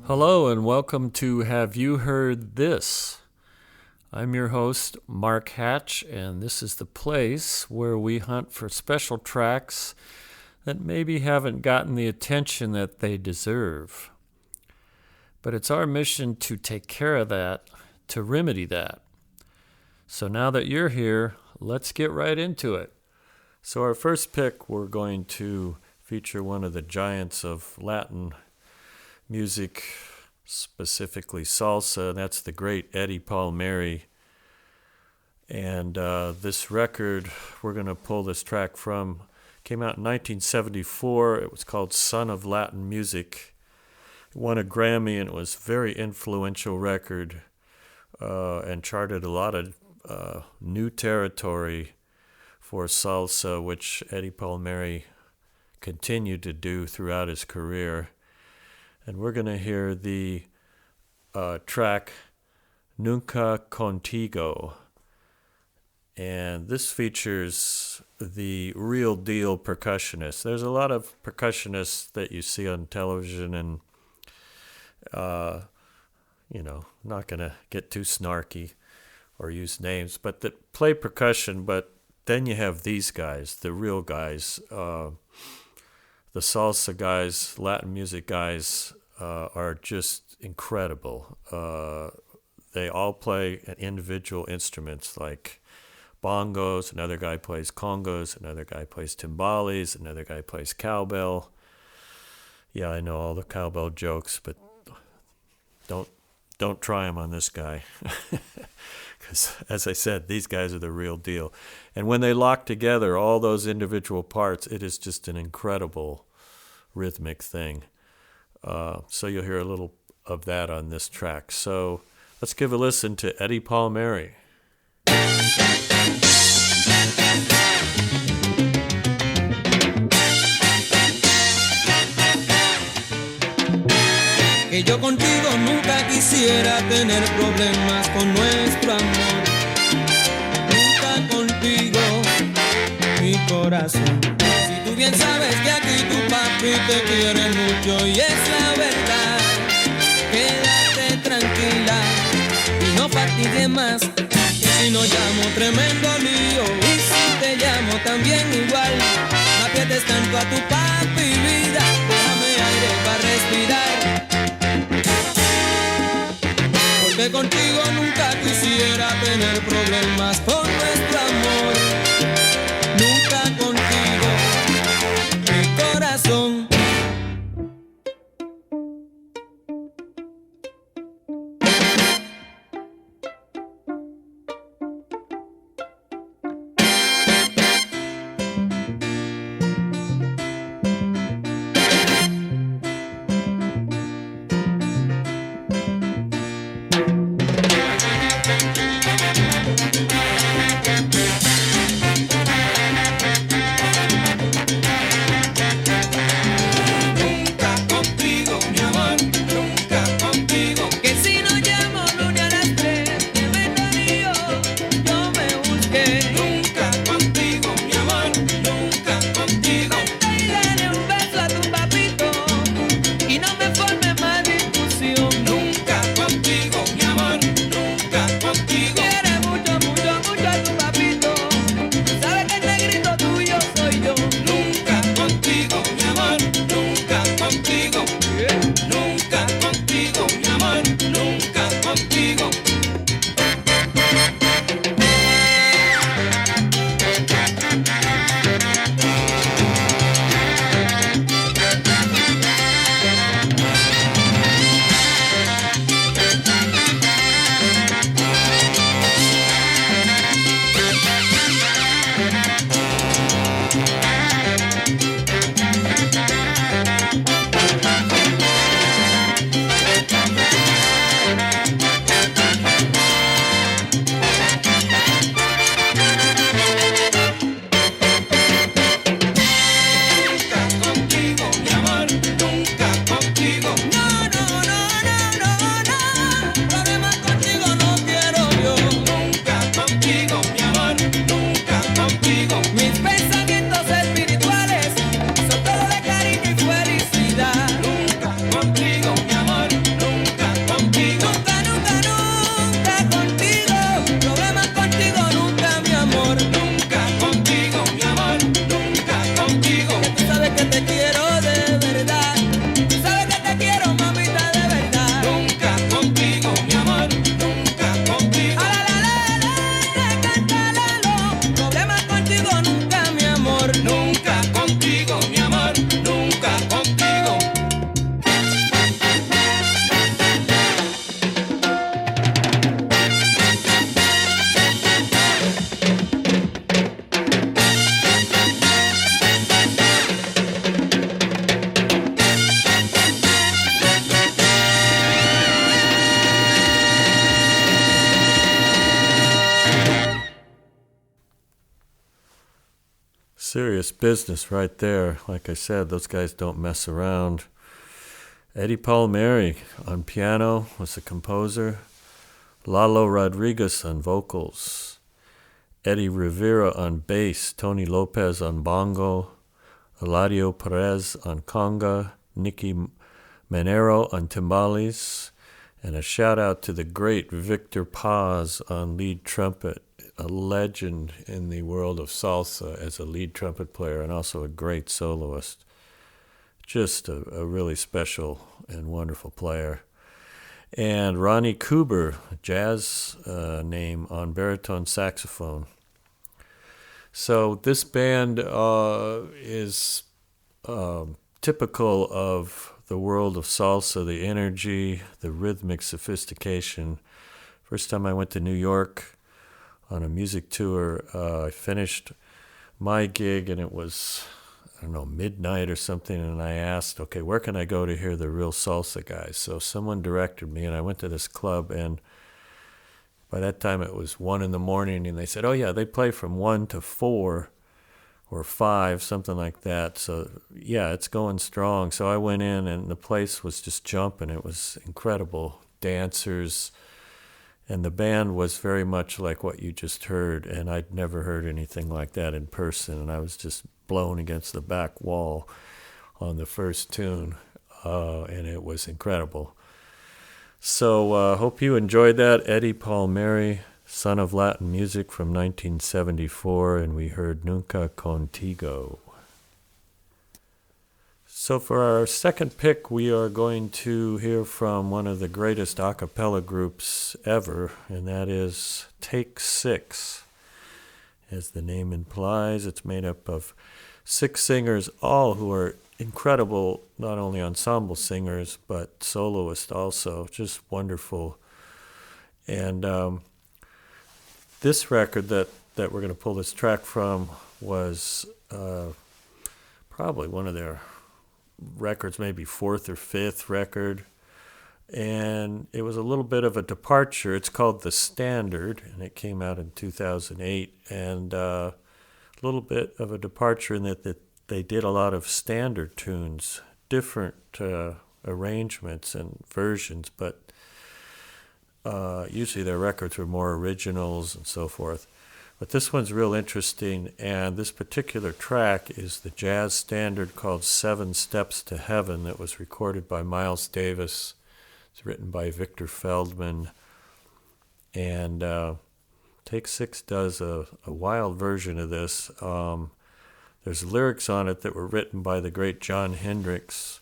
Hello and welcome to Have You Heard This? I'm your host, Mark Hatch, and this is the place where we hunt for special tracks that maybe haven't gotten the attention that they deserve. But it's our mission to take care of that, to remedy that. So now that you're here, let's get right into it. So our first pick, we're going to feature one of the giants of Latin music, specifically salsa. That's the great Eddie Palmieri. And this record, we're going to pull this track from, came out in 1974. It was called Son of Latin Music. It won a Grammy, and it was a very influential record and charted a lot of new territory for salsa, which Eddie Palmieri continued to do throughout his career. And we're going to hear the track Nunca, Contigo. And this features the real deal percussionist. There's a lot of percussionists that you see on television and, not going to get too snarky or use names, but that play percussion. But then you have these guys, the real guys, the salsa guys, Latin music guys are just incredible. They all play individual instruments like bongos, another guy plays congos, another guy plays timbales, another guy plays cowbell. Yeah, I know all the cowbell jokes, but don't try them on this guy. Because, as I said, these guys are the real deal. And when they lock together all those individual parts, it is just an incredible rhythmic thing. So you'll hear a little of that on this track. So let's give a listen to Eddie Palmieri. Que yo contigo nunca quisiera tener problemas con nuestro amor. Nunca contigo, mi corazón. Si tú bien sabes que aquí tu papi te quiere mucho y es la verdad, quédate tranquila y no fatigue más. Que si no llamo tremendo lío y si te llamo también igual, no aprietes tanto a tu papi vida, déjame aire para respirar. Porque contigo nunca quisiera tener problemas con nuestro amor. Nunca contigo, mi corazón. Serious business right there. Like I said, those guys don't mess around. Eddie Palmieri on piano was the composer. Lalo Rodriguez on vocals. Eddie Rivera on bass. Tony Lopez on bongo. Eladio Perez on conga. Nicky Manero on timbales. And a shout out to the great Victor Paz on lead trumpet, a legend in the world of salsa as a lead trumpet player and also a great soloist. Just a really special and wonderful player. And Ronnie Cooper, a jazz name, on baritone saxophone. So this band is typical of the world of salsa, the energy, the rhythmic sophistication. First time I went to New York on a music tour, I finished my gig and it was, I don't know, midnight or something, and I asked, okay, where can I go to hear the real salsa guys? So someone directed me, and I went to this club, and by that time it was 1 a.m, and they said, oh yeah, they play from 1 to 4 or 5, something like that. So yeah, it's going strong. So I went in, and the place was just jumping. It was incredible. Dancers, and the band was very much like what you just heard, and I'd never heard anything like that in person, and I was just blown against the back wall on the first tune, and it was incredible. So hope you enjoyed that. Eddie Palmieri, son of Latin music, from 1974, and we heard Nunca, Contigo. So for our second pick, we are going to hear from one of the greatest a cappella groups ever, and that is Take 6. As the name implies, it's made up of 6 singers, all who are incredible, not only ensemble singers, but soloists also, just wonderful. And this record that we're going to pull this track from was probably one of their records, maybe 4th or 5th record. And it was a little bit of a departure. It's called The Standard, and it came out in 2008. And a little bit of a departure in that they did a lot of standard tunes, different arrangements and versions, but usually their records were more originals and so forth. But this one's real interesting, and this particular track is the jazz standard called 7 Steps to Heaven that was recorded by Miles Davis. It's written by Victor Feldman, and Take 6 does a wild version of this. There's lyrics on it that were written by the great Jon Hendricks,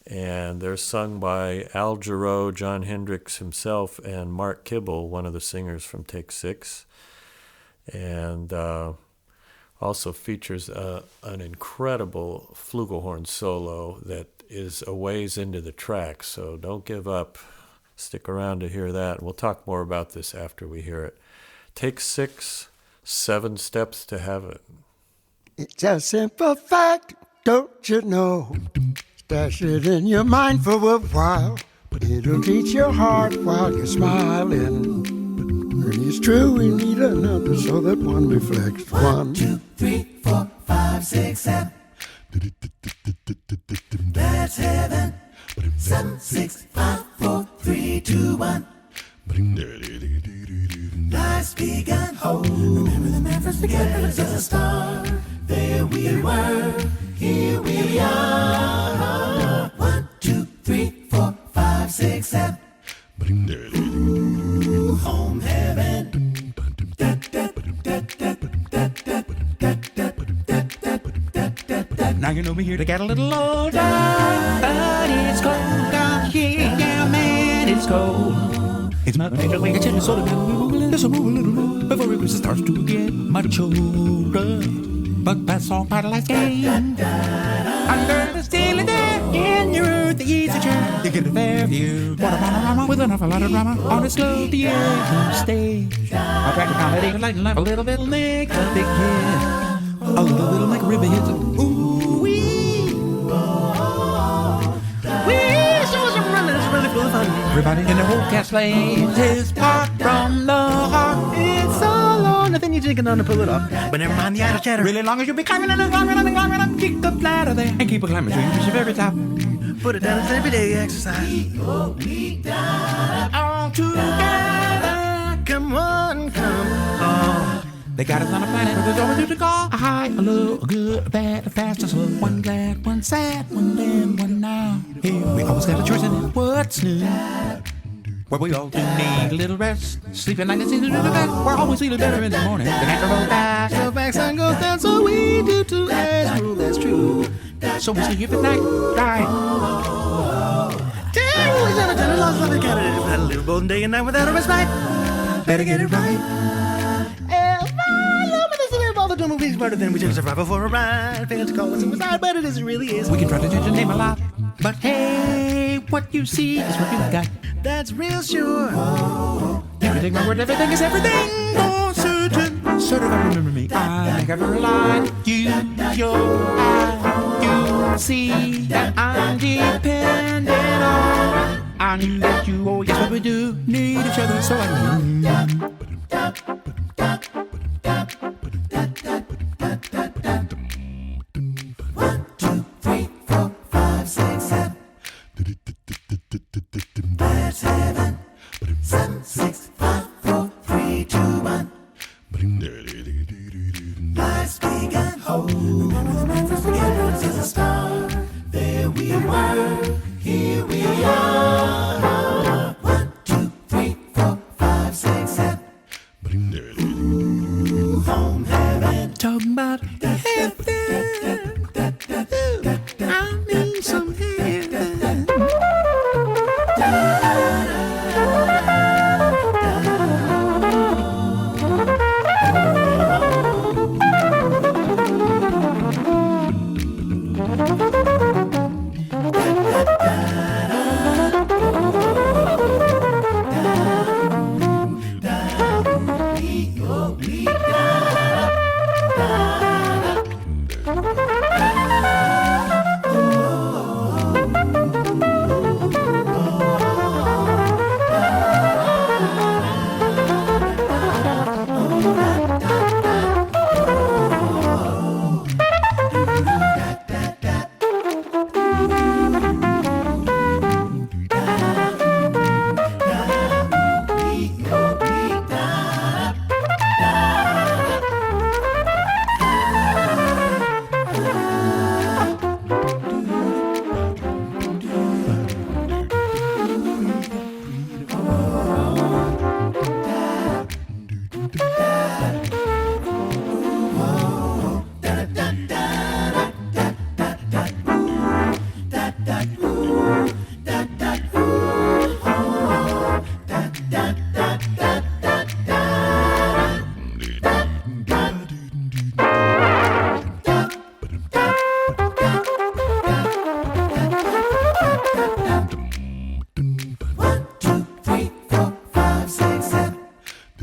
and they're sung by Al Jarreau, Jon Hendricks himself, and Mark Kibble, one of the singers from Take 6. And also features an incredible flugelhorn solo that is a ways into the track, so don't give up. Stick around to hear that. We'll talk more about this after we hear it. Take 6, 7 Steps to Heaven. It's a simple fact, don't you know? Stash it in your mind for a while. It'll teach your heart while you're smiling. And it's true, we need another so that one reflects. 1, 2, 3, 4, 5, 6, 7. That's heaven. 7, 6, 5, 4, 3, 2, 1. Life's begun. Oh, remember the man first began as a star. There we were, here we are. 1, 2, 3, 4, 5, 6, 7. Ooh, home heaven. Now you know me here to get a little older, but it's cold down here, yeah man, it's cold. It's my nature way to chill, so let's move a little more before it starts to get much older. But that's all part of life's game. Under the ceiling there, in your earth, the easy chair, you get a fair view. What a panorama with an awful lot of drama on a slow theater stage. I practice comedy to lighten life a little bit, make a big hit. A little make a ribbon hit. Ooh wee, so it's really full of fun. Everybody in the whole cast plays his part from the heart. It's so long, nothing you just thinking on to pull it off. But never mind the idle chatter. Really long as you'll be climbing and climbing and climbing up, kick the ladder there and keep a climbing till you reach the very top. Put it down as everyday exercise. All together, come on, come on. They got us on a planet where there's always to call. A high, a low, a good, a bad, a fast, a slow. One glad, one sad, one then, one now. Here we always got a choice in it. What's new? Where we all do need a little rest. Sleep at night and see the bed. We're always feeling better in the morning. The natural goes back, so back, sun goes down, so we do too. As rule, that's true. So we sleep at night, right? Always never done a lost love and got it. Had a little both day and night without a respite. Better get it right. All the movies smarter than we should survive before a ride. Fans call it suicide, but it isn't really is. We can try to change the name a lot, but hey, what you see is what you got. That's real sure. You can take my word, everything is everything. For certain, sort of remember me. I never lied. You, your eye, you see that I'm dependent on. I knew that you, oh yes, what we do need each other, so I knew. 1, 2, 3, 4, 5, 6, 7. That's heaven. 7, 6, 5, 4, 3, 2, 1. Life's begun. Remember the man first began as a star. There we were. Here we are. 1, 2, 3, 4, 5, 6, 7. Ooh, home heaven. Talking about heaven. I need some heaven.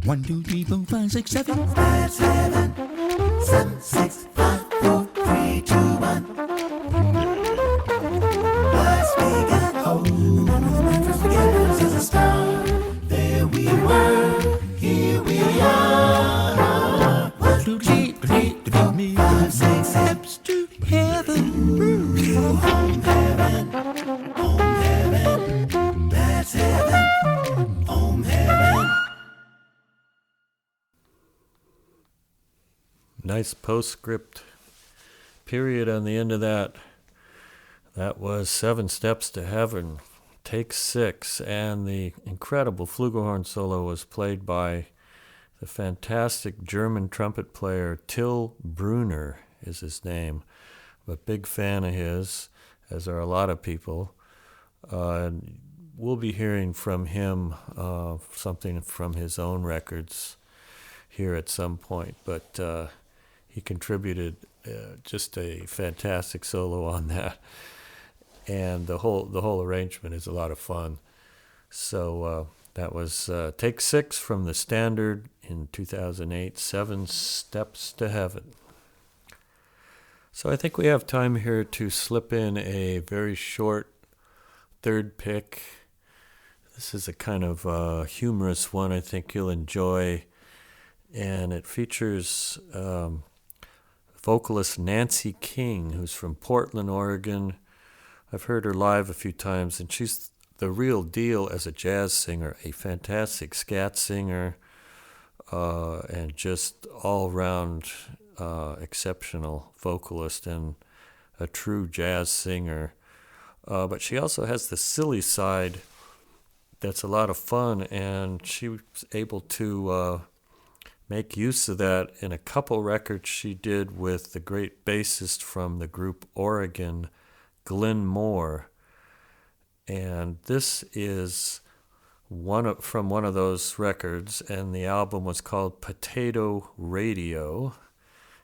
One, two, three, four, five, six, seven. That's heaven. 7, 6, 5, 4, 3, 2, 1. Life's begun. Oh, remember the man first began as a star. There we were. Here we are. 1, 2, 3, 4, 5, 6, steps to heaven. Home heaven. Home heaven. That's heaven. Home heaven. Nice postscript period on the end of that. That was 7 Steps to Heaven, take 6, and the incredible flugelhorn solo was played by the fantastic German trumpet player Till Brunner is his name. I'm a big fan of his, as are a lot of people. We'll be hearing from him something from his own records here at some point, but he contributed just a fantastic solo on that, and the whole arrangement is a lot of fun. So that was take 6 from the standard in 2008, 7 Steps to Heaven. So I think we have time here to slip in a very short third pick. This is a kind of humorous one I think you'll enjoy. and it features vocalist Nancy King, who's from Portland, Oregon. I've heard her live a few times, and she's the real deal as a jazz singer, a fantastic scat singer, and just all-round exceptional vocalist and a true jazz singer. But she also has the silly side that's a lot of fun, and she was able to make use of that in a couple records she did with the great bassist from the group Oregon, Glen. And this is from one of those records, and the album was called Potato Radio.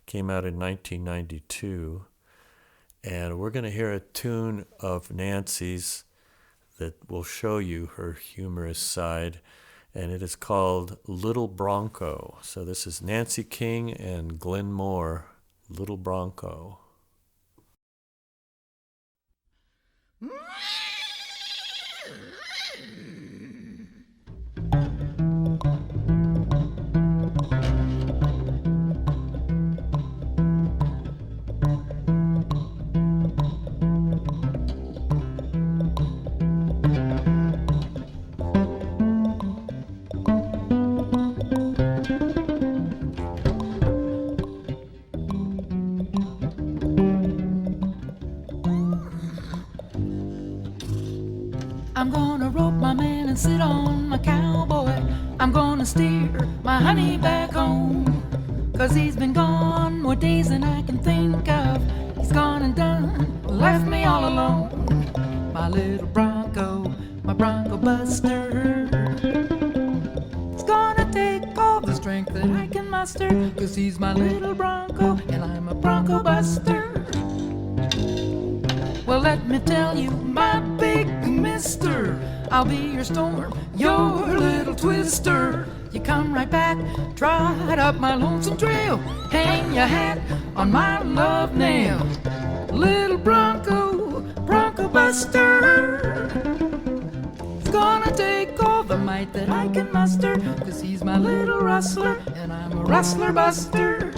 Came out in 1992. And we're going to hear a tune of Nancy's that will show you her humorous side, and it is called Little Bronco. So this is Nancy King and Glen, Little Bronco. I'm gonna rope my man and sit on my cowboy. I'm gonna steer my honey back home, 'cause he's been gone more days than I can think of. He's gone and done, left me all alone. My little Bronco, my Bronco buster. He's gonna take all the strength that I can muster, 'cause he's my little Bronco and I'm a Bronco buster. Well, let me tell you, my big mister, I'll be your storm, your little twister. You come right back, trot up my lonesome trail, hang your hat on my love nail. Little Bronco, Bronco buster. He's gonna take all the might that I can muster, 'cause he's my little rustler and I'm a rustler buster.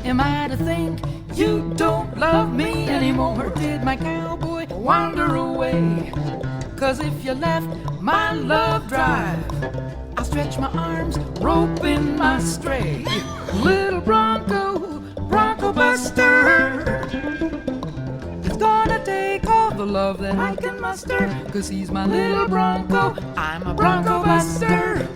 Am I to think you don't love me anymore? Did my cowboy wander away? 'Cause if you left my love drive, I'll stretch my arms, rope in my stray. Little Bronco, Bronco buster. He's gonna take all the love that I can muster, 'cause he's my little Bronco, I'm a Bronco buster.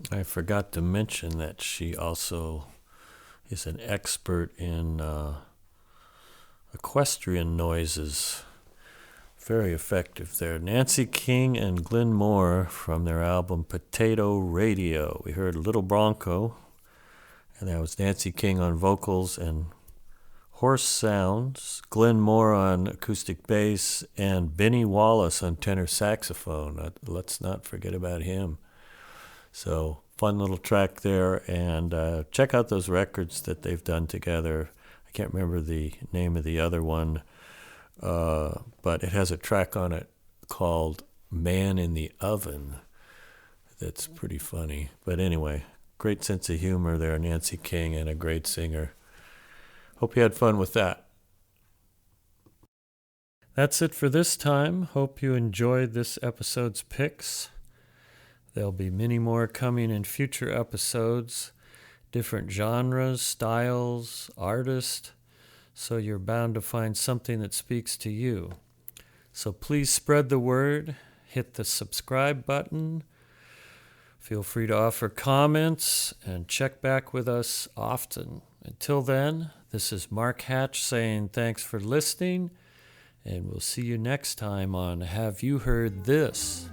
I forgot to mention that she also is an expert in equestrian noises. Very effective there. Nancy King and Glen from their album Potato Radio. We heard Little Bronco, and that was Nancy King on vocals and horse sounds, Glen on acoustic bass, and Benny Wallace on tenor saxophone. Let's not forget about him. So, fun little track there, and check out those records that they've done together. I can't remember the name of the other one, but it has a track on it called Man in the Oven. That's pretty funny. But anyway, great sense of humor there, Nancy King, and a great singer. Hope you had fun with that. That's it for this time. Hope you enjoyed this episode's picks. There'll be many more coming in future episodes, different genres, styles, artists, so you're bound to find something that speaks to you. So please spread the word, hit the subscribe button, feel free to offer comments, and check back with us often. Until then, this This is Mark Hatch saying thanks for listening, and we'll see you next time on Have You Heard This?